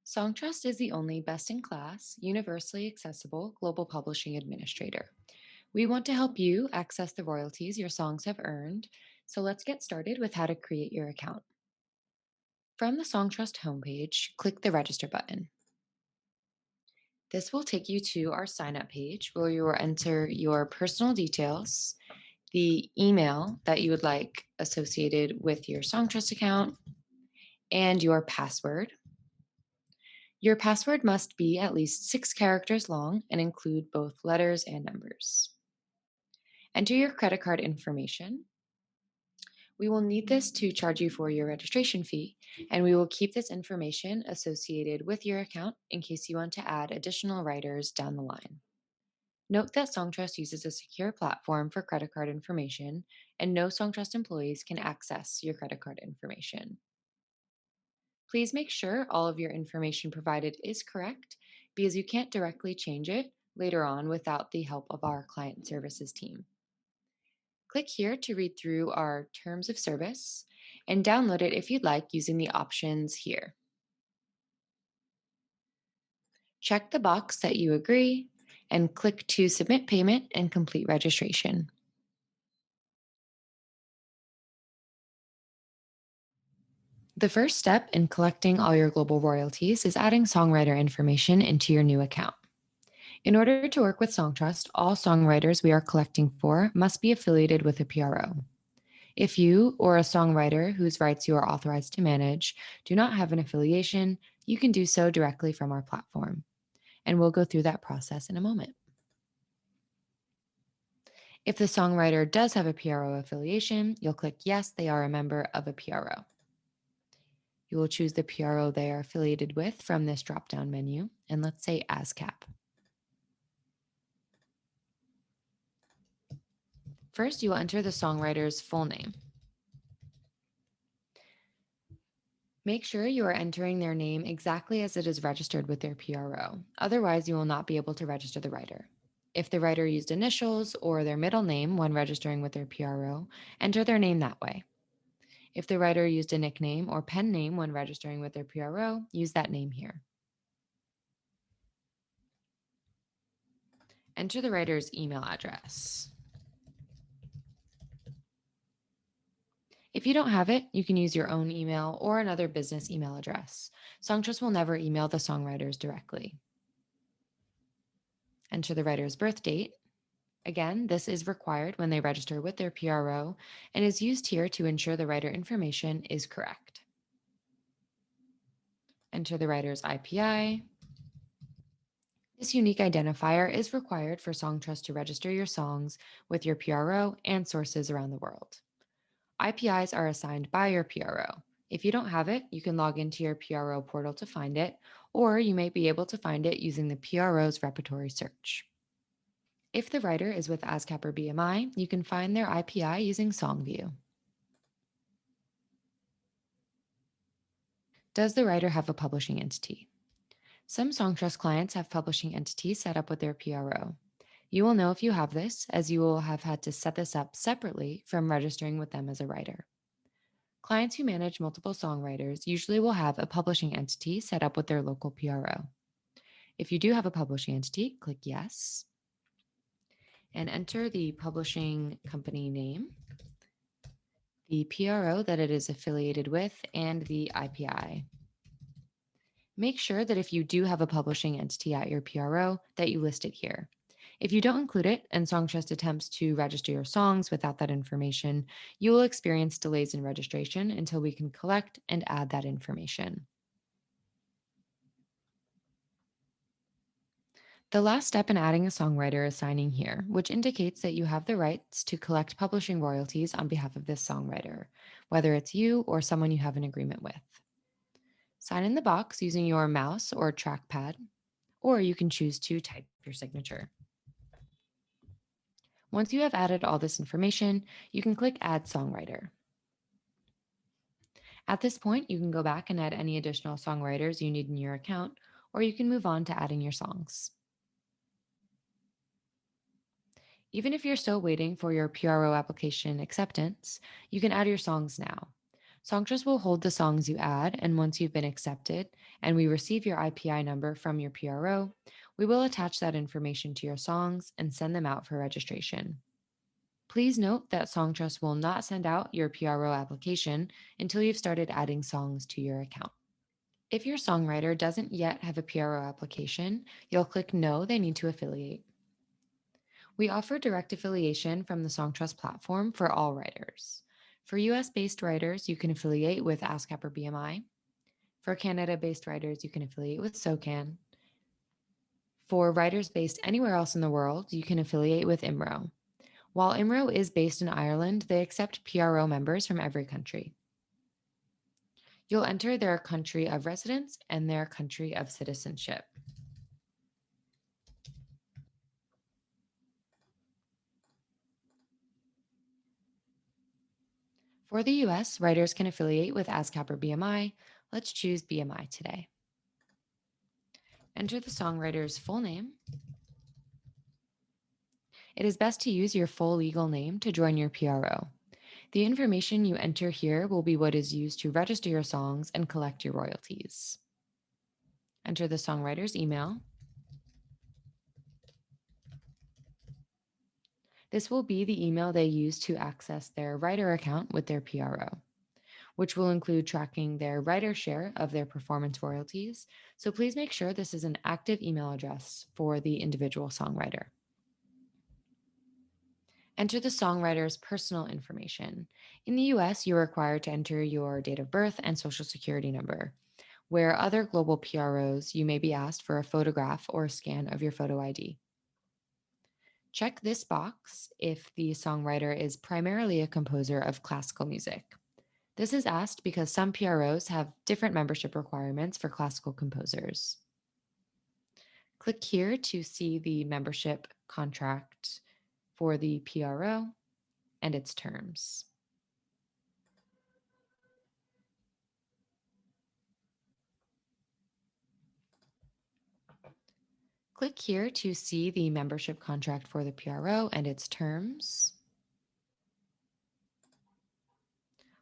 Songtrust is the only best in class, universally accessible global publishing administrator. We want to help you access the royalties your songs have earned, so let's get started with how to create your account. From the Songtrust homepage, click the Register button. This will take you to our sign up page where you will enter your personal details, the email that you would like associated with your Songtrust account, and your password. Your password must be at least 6 characters long and include both letters and numbers. Enter your credit card information. We will need this to charge you for your registration fee, and we will keep this information associated with your account in case you want to add additional writers down the line. Note that Songtrust uses a secure platform for credit card information, and no Songtrust employees can access your credit card information. Please make sure all of your information provided is correct because you can't directly change it later on without the help of our client services team. Click here to read through our terms of service and download it if you'd like using the options here. Check the box that you agree and click to submit payment and complete registration. The first step in collecting all your global royalties is adding songwriter information into your new account. In order to work with Songtrust, all songwriters we are collecting for must be affiliated with a PRO. If you or a songwriter whose rights you are authorized to manage do not have an affiliation, you can do so directly from our platform. And we'll go through that process in a moment. If the songwriter does have a PRO affiliation, you'll click yes, they are a member of a PRO. You will choose the PRO they are affiliated with from this drop-down menu, and let's say ASCAP. First, you will enter the songwriter's full name. Make sure you are entering their name exactly as it is registered with their PRO. Otherwise, you will not be able to register the writer. If the writer used initials or their middle name when registering with their PRO, enter their name that way. If the writer used a nickname or pen name when registering with their PRO, use that name here. Enter the writer's email address. If you don't have it, you can use your own email or another business email address. Songtrust will never email the songwriters directly. Enter the writer's birth date. Again, this is required when they register with their PRO and is used here to ensure the writer information is correct. Enter the writer's IPI. This unique identifier is required for Songtrust to register your songs with your PRO and sources around the world. IPIs are assigned by your PRO. If you don't have it, you can log into your PRO portal to find it, or you may be able to find it using the PRO's repertory search. If the writer is with ASCAP or BMI, you can find their IPI using SongView. Does the writer have a publishing entity? Some Songtrust clients have publishing entities set up with their PRO. You will know if you have this, as you will have had to set this up separately from registering with them as a writer. Clients who manage multiple songwriters usually will have a publishing entity set up with their local PRO. If you do have a publishing entity, click yes and enter the publishing company name, the PRO that it is affiliated with, and the IPI. Make sure that if you do have a publishing entity at your PRO, that you list it here. If you don't include it and Songtrust attempts to register your songs without that information, you will experience delays in registration until we can collect and add that information. The last step in adding a songwriter is signing here, which indicates that you have the rights to collect publishing royalties on behalf of this songwriter, whether it's you or someone you have an agreement with. Sign in the box using your mouse or trackpad, or you can choose to type your signature. Once you have added all this information, you can click Add Songwriter. At this point, you can go back and add any additional songwriters you need in your account, or you can move on to adding your songs. Even if you're still waiting for your PRO application acceptance, you can add your songs now. Songtrust will hold the songs you add, and once you've been accepted and we receive your IPI number from your PRO, we will attach that information to your songs and send them out for registration. Please note that Songtrust will not send out your PRO application until you've started adding songs to your account. If your songwriter doesn't yet have a PRO application, you'll click No, they need to affiliate. We offer direct affiliation from the Songtrust platform for all writers. For US based writers, you can affiliate with ASCAP or BMI. For Canada based writers, you can affiliate with SOCAN. For writers based anywhere else in the world, you can affiliate with IMRO. While IMRO is based in Ireland, they accept PRO members from every country. You'll enter their country of residence and their country of citizenship. For the US, writers can affiliate with ASCAP or BMI. Let's choose BMI today. Enter the songwriter's full name. It is best to use your full legal name to join your PRO. The information you enter here will be what is used to register your songs and collect your royalties. Enter the songwriter's email. This will be the email they use to access their writer account with their PRO, which will include tracking their writer share of their performance royalties. So please make sure this is an active email address for the individual songwriter. Enter the songwriter's personal information. In the US, you're required to enter your date of birth and social security number. Where other global PROs, you may be asked for a photograph or a scan of your photo ID. Check this box if the songwriter is primarily a composer of classical music. This is asked because some PROs have different membership requirements for classical composers. Click here to see the membership contract for the PRO and its terms. Click here to see the membership contract for the PRO and its terms.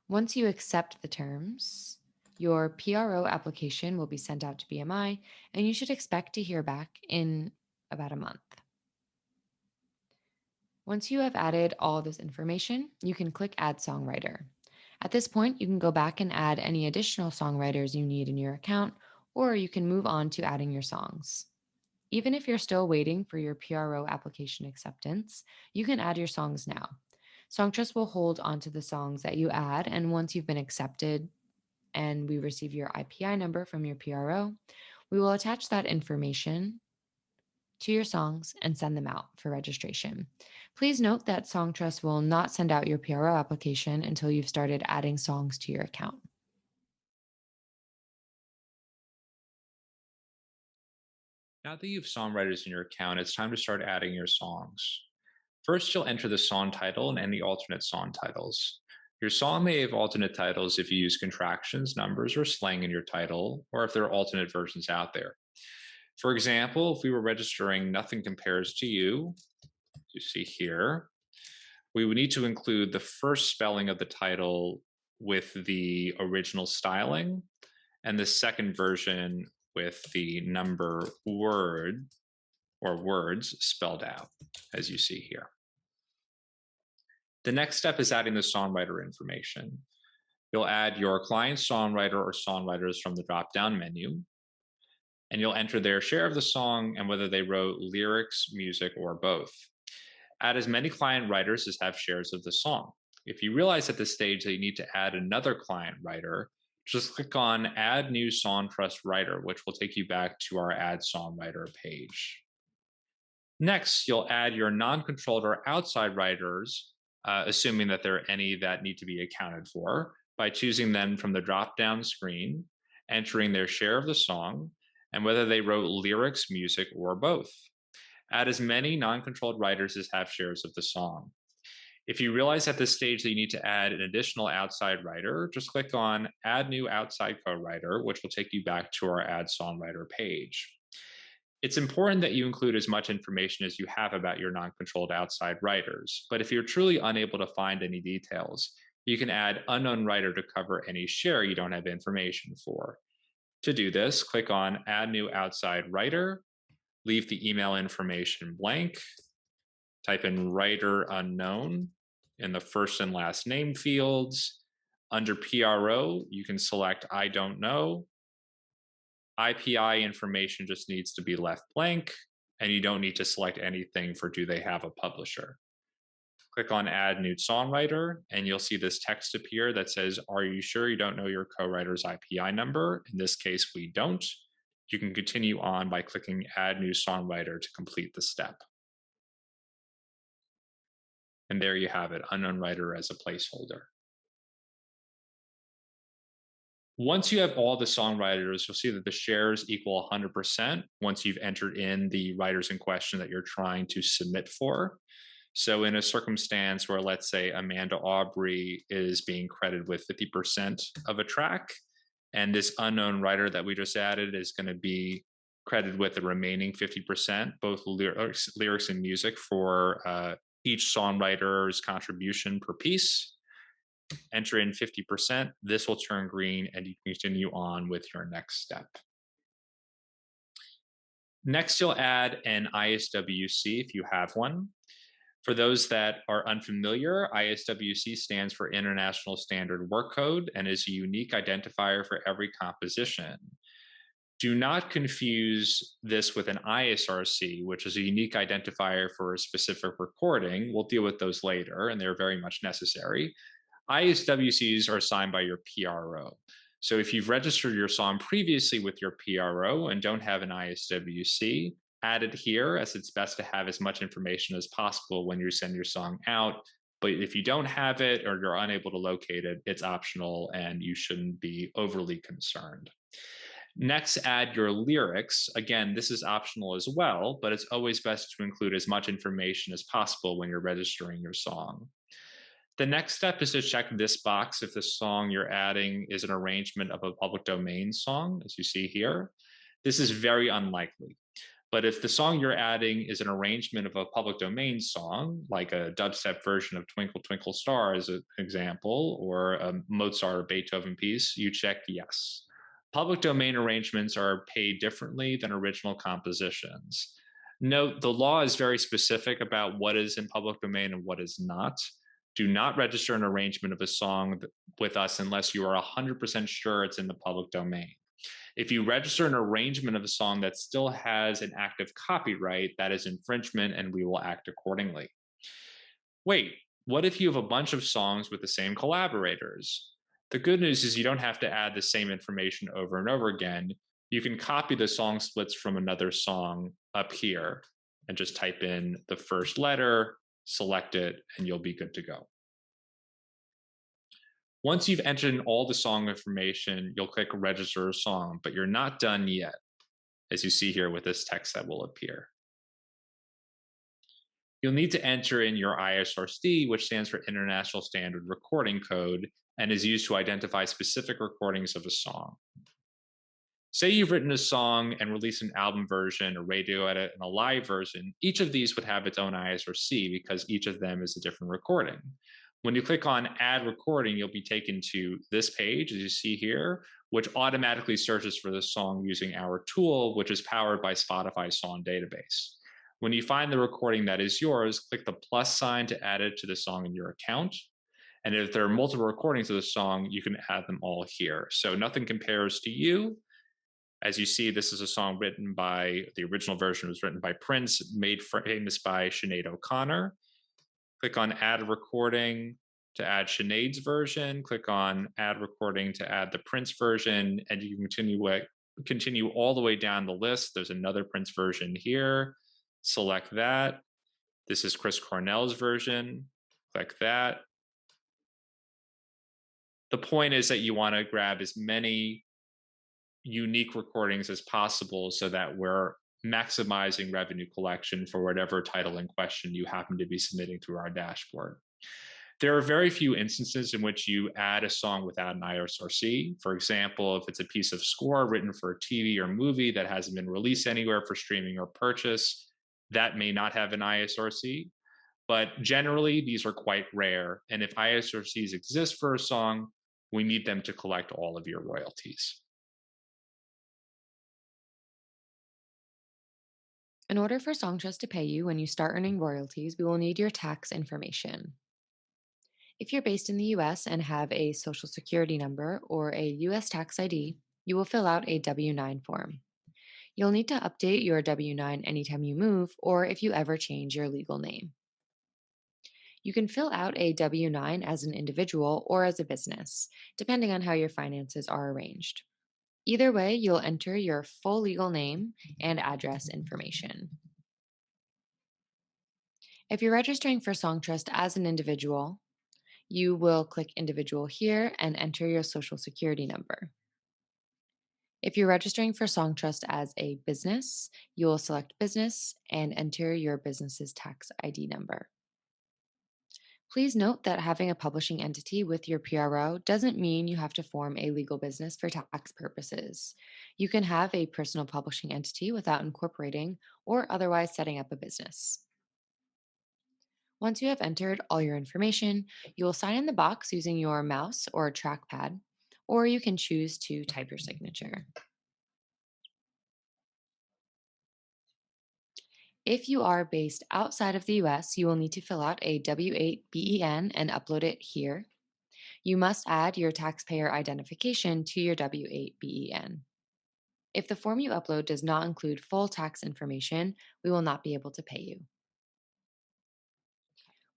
Once you accept the terms, your PRO application will be sent out to BMI, and you should expect to hear back in about a month. Once you have added all this information, you can click Add Songwriter. At this point, you can go back and add any additional songwriters you need in your account, or you can move on to adding your songs. Even if you're still waiting for your PRO application acceptance, you can add your songs now. Songtrust will hold onto the songs that you add, and once you've been accepted and we receive your IPI number from your PRO, we will attach that information to your songs and send them out for registration. Please note that Songtrust will not send out your PRO application until you've started adding songs to your account. Now that you have songwriters in your account, it's time to start adding your songs. First, you'll enter the song title and any alternate song titles. Your song may have alternate titles if you use contractions, numbers, or slang in your title, or if there are alternate versions out there. For example, if we were registering Nothing Compares to You, you see here, we would need to include the first spelling of the title with the original styling and the second version with the number word or words spelled out, as you see here. The next step is adding the songwriter information. You'll add your client songwriter or songwriters from the drop-down menu, and you'll enter their share of the song and whether they wrote lyrics, music, or both. Add as many client writers as have shares of the song. If you realize at this stage that you need to add another client writer, just click on Add New Songtrust Writer, which will take you back to our Add Songwriter page. Next, you'll add your non-controlled or outside writers, assuming that there are any that need to be accounted for, by choosing them from the drop-down screen, entering their share of the song, and whether they wrote lyrics, music, or both. Add as many non-controlled writers as have shares of the song. If you realize at this stage that you need to add an additional outside writer, just click on Add New Outside Co-Writer, which will take you back to our Add Songwriter page. It's important that you include as much information as you have about your non-controlled outside writers, but if you're truly unable to find any details, You can add unknown writer to cover any share you don't have information for. To do this, click on Add New Outside Writer, leave the email information blank, type in writer unknown in the first and last name fields. Under PRO, you can select I don't know. IPI information just needs to be left blank, and you don't need to select anything for do they have a publisher. Click on Add New Songwriter, and you'll see this text appear that says, Are you sure you don't know your co writer's IPI number? In this case, we don't. You can continue on by clicking Add New Songwriter to complete the step. And there you have it, unknown writer as a placeholder. Once you have all the songwriters, you'll see that the shares equal 100% once you've entered in the writers in question that you're trying to submit for. So, in a circumstance where, let's say, Amanda Aubrey is being credited with 50% of a track, and this unknown writer that we just added is going to be credited with the remaining 50%, both lyrics and music for each songwriter's contribution per piece. Enter in 50%. This will turn green, and you can continue on with your next step. Next, you'll add an ISWC if you have one. For those that are unfamiliar, ISWC stands for International Standard Work Code and is a unique identifier for every composition. Do not confuse this with an ISRC, which is a unique identifier for a specific recording. We'll deal with those later, and they're very much necessary. ISWCs are assigned by your PRO. So if you've registered your song previously with your PRO and don't have an ISWC, add it here, as it's best to have as much information as possible when you send your song out. But if you don't have it or you're unable to locate it, it's optional and you shouldn't be overly concerned. Next, add your lyrics. Again, this is optional as well, but it's always best to include as much information as possible when you're registering your song. The next step is to check this box if the song you're adding is an arrangement of a public domain song, as you see here. This is very unlikely. But if the song you're adding is an arrangement of a public domain song, like a dubstep version of Twinkle Twinkle Star as an example, or a Mozart or Beethoven piece, you check yes. Public domain arrangements are paid differently than original compositions. Note, the law is very specific about what is in public domain and what is not. Do not register an arrangement of a song with us unless you are 100% sure it's in the public domain. If you register an arrangement of a song that still has an active copyright, that is infringement, and we will act accordingly. Wait, what if you have a bunch of songs with the same collaborators? The good news is you don't have to add the same information over and over again. You can copy the song splits from another song up here and just type in the first letter, select it, and you'll be good to go. Once you've entered in all the song information, you'll click register a song, but you're not done yet, as you see here with this text that will appear. You'll need to enter in your ISRC, which stands for International Standard Recording Code, and is used to identify specific recordings of a song. Say you've written a song and released an album version, a radio edit, and a live version. Each of these would have its own ISRC because each of them is a different recording. When you click on Add Recording, you'll be taken to this page, as you see here, which automatically searches for the song using our tool, which is powered by Spotify's Song Database. When you find the recording that is yours, click the plus sign to add it to the song in your account. And if there are multiple recordings of the song, you can add them all here. So nothing compares to you. As you see, this is a song written by, the original version was written by Prince, made famous by Sinead O'Connor. Click on Add Recording to add Sinead's version. Click on Add Recording to add the Prince version, and you can continue all the way down the list. There's another Prince version here. Select that. This is Chris Cornell's version. Click that. The point is that you want to grab as many unique recordings as possible so that we're maximizing revenue collection for whatever title in question you happen to be submitting through our dashboard. There are very few instances in which you add a song without an ISRC. For example, if it's a piece of score written for a TV or movie that hasn't been released anywhere for streaming or purchase, that may not have an ISRC. But generally, these are quite rare. And if ISRCs exist for a song, we need them to collect all of your royalties. In order for Songtrust to pay you when you start earning royalties, we will need your tax information. If you're based in the US and have a social security number or a US tax ID, you will fill out a W 9 form. You'll need to update your W 9 anytime you move or if you ever change your legal name. You can fill out a W 9 as an individual or as a business, depending on how your finances are arranged. Either way, you'll enter your full legal name and address information. If you're registering for Songtrust as an individual, you will click individual here and enter your social security number. If you're registering for Songtrust as a business, you will select business and enter your business's tax ID number. Please note that having a publishing entity with your PRO doesn't mean you have to form a legal business for tax purposes. You can have a personal publishing entity without incorporating or otherwise setting up a business. Once you have entered all your information, you will sign in the box using your mouse or trackpad, or you can choose to type your signature. If you are based outside of the US, you will need to fill out a W-8 BEN and upload it here. You must add your taxpayer identification to your W-8 BEN. If the form you upload does not include full tax information, we will not be able to pay you.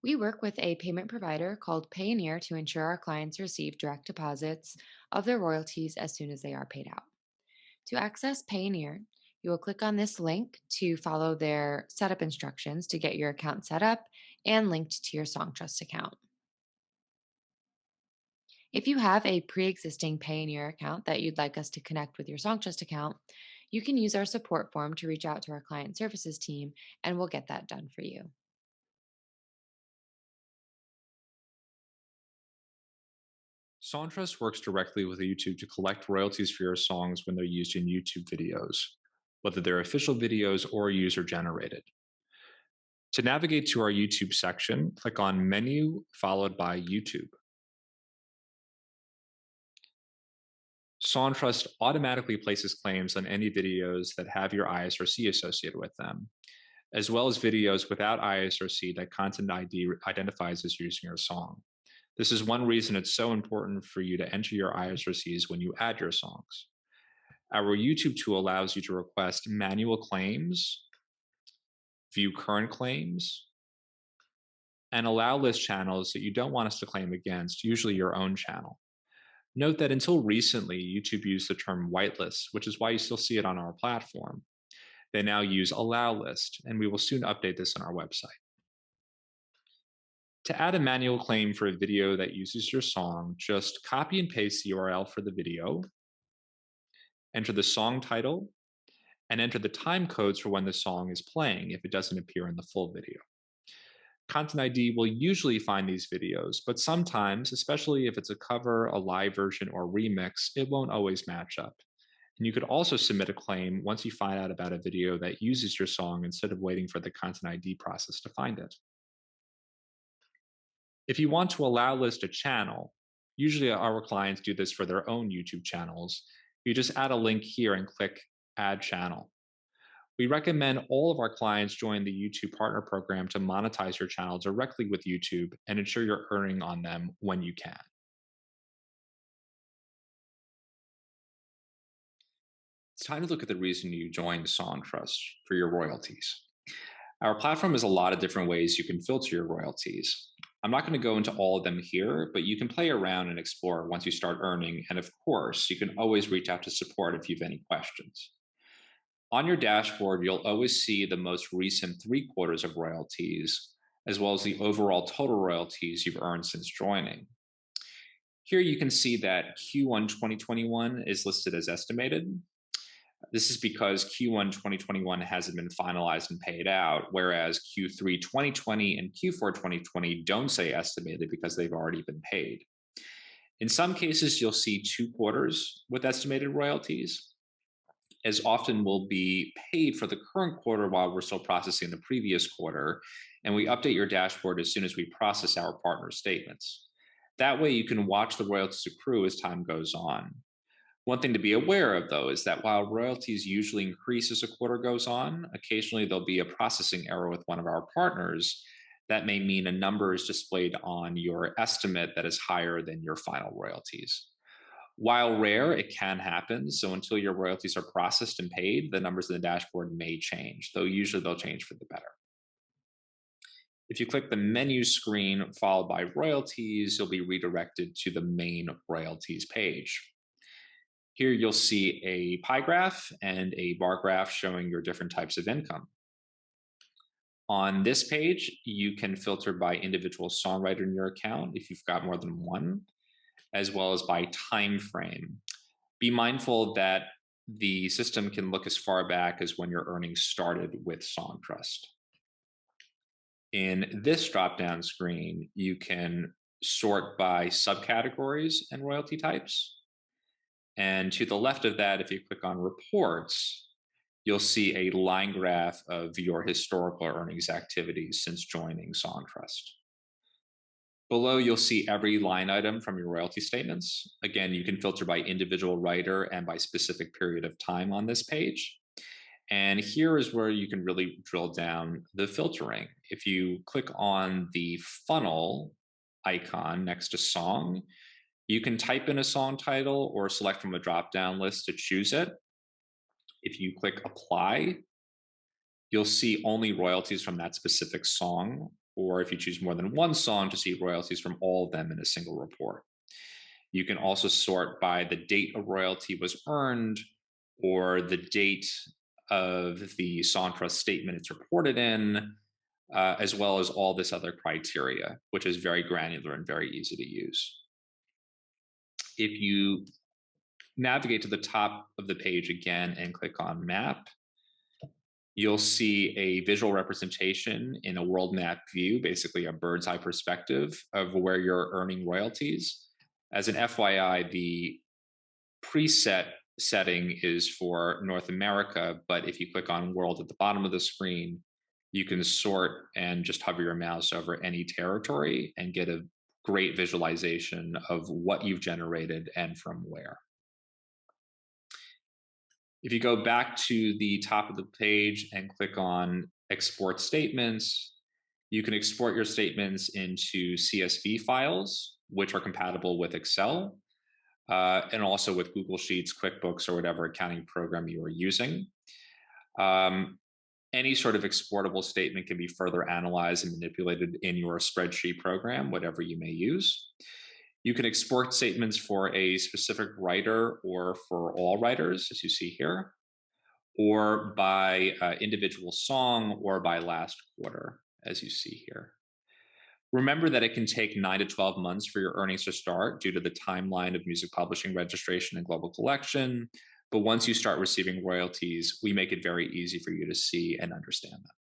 We work with a payment provider called Payoneer to ensure our clients receive direct deposits of their royalties as soon as they are paid out. To access Payoneer, you will click on this link to follow their setup instructions to get your account set up and linked to your Songtrust account. If you have a pre existing Payoneer account that you'd like us to connect with your Songtrust account, you can use our support form to reach out to our client services team and we'll get that done for you. Songtrust works directly with YouTube to collect royalties for your songs when they're used in YouTube videos, whether they're official videos or user generated. To navigate to our YouTube section, click on Menu followed by YouTube. Songtrust automatically places claims on any videos that have your ISRC associated with them, as well as videos without ISRC that Content ID identifies as using your song. This is one reason it's so important for you to enter your ISRCs when you add your songs. Our YouTube tool allows you to request manual claims, view current claims, and allow list channels that you don't want us to claim against, usually your own channel. Note that until recently, YouTube used the term whitelist, which is why you still see it on our platform. They now use allow list, and we will soon update this on our website. To add a manual claim for a video that uses your song, just copy and paste the URL for the video, enter the song title, and enter the time codes for when the song is playing if it doesn't appear in the full video. Content ID will usually find these videos, but sometimes, especially if it's a cover, a live version, or remix, it won't always match up. And you could also submit a claim once you find out about a video that uses your song instead of waiting for the Content ID process to find it. If you want to allow list a channel, usually our clients do this for their own YouTube channels, you just add a link here and click Add Channel. We recommend all of our clients join the YouTube Partner Program to monetize your channel directly with YouTube and ensure you're earning on them when you can. It's time to look at the reason you joined Songtrust for your royalties. Our platform has a lot of different ways you can filter your royalties. I'm not going to go into all of them here, but you can play around and explore once you start earning. And of course, you can always reach out to support if you have any questions. On your dashboard, you'll always see the most recent 3 quarters of royalties, as well as the overall total royalties you've earned since joining. Here you can see that Q1 2021 is listed as estimated. This is because Q1 2021 hasn't been finalized and paid out, whereas Q3 2020 and Q4 2020 don't say estimated because they've already been paid. In some cases, you'll see 2 quarters with estimated royalties, as often will be paid for the current quarter while we're still processing the previous quarter. and we update your dashboard as soon as we process our partner statements. That way, you can watch the royalties accrue as time goes on. One thing to be aware of, though, is that while royalties usually increase as a quarter goes on, occasionally there'll be a processing error with one of our partners. That may mean a number is displayed on your estimate that is higher than your final royalties. While rare, it can happen. So until your royalties are processed and paid, the numbers in the dashboard may change, though usually they'll change for the better. If you click the menu screen followed by royalties, you'll be redirected to the main royalties page. Here you'll see a pie graph and a bar graph showing your different types of income. On this page, you can filter by individual songwriter in your account if you've got more than one, as well as by time frame. Be mindful that the system can look as far back as when your earnings started with Songtrust. In this drop-down screen, you can sort by subcategories and royalty types. And to the left of that, if you click on reports, you'll see a line graph of your historical earnings activities since joining Songtrust. Below, you'll see every line item from your royalty statements. Again, you can filter by individual writer and by specific period of time on this page. And here is where you can really drill down the filtering. If you click on the funnel icon next to song, you can type in a song title or select from a drop down list to choose it. If you click apply, you'll see only royalties from that specific song, or if you choose more than one song, to see royalties from all of them in a single report. You can also sort by the date a royalty was earned or the date of the Songtrust statement it's reported in, as well as all this other criteria, which is very granular and very easy to use. If you navigate to the top of the page again and click on map, you'll see a visual representation in a world map view, basically a bird's eye perspective of where you're earning royalties. As an FYI, the preset setting is for North America, but if you click on world at the bottom of the screen, you can sort and just hover your mouse over any territory and get a great visualization of what you've generated and from where. If you go back to the top of the page and click on export statements, you can export your statements into CSV files, which are compatible with Excel, and also with Google Sheets, QuickBooks, or whatever accounting program you are using. Any sort of exportable statement can be further analyzed and manipulated in your spreadsheet program, whatever you may use. You can export statements for a specific writer or for all writers, as you see here, or by individual song or by last quarter, as you see here. Remember that it can take 9 to 12 months for your earnings to start due to the timeline of music publishing registration and global collection. But once you start receiving royalties, we make it very easy for you to see and understand them.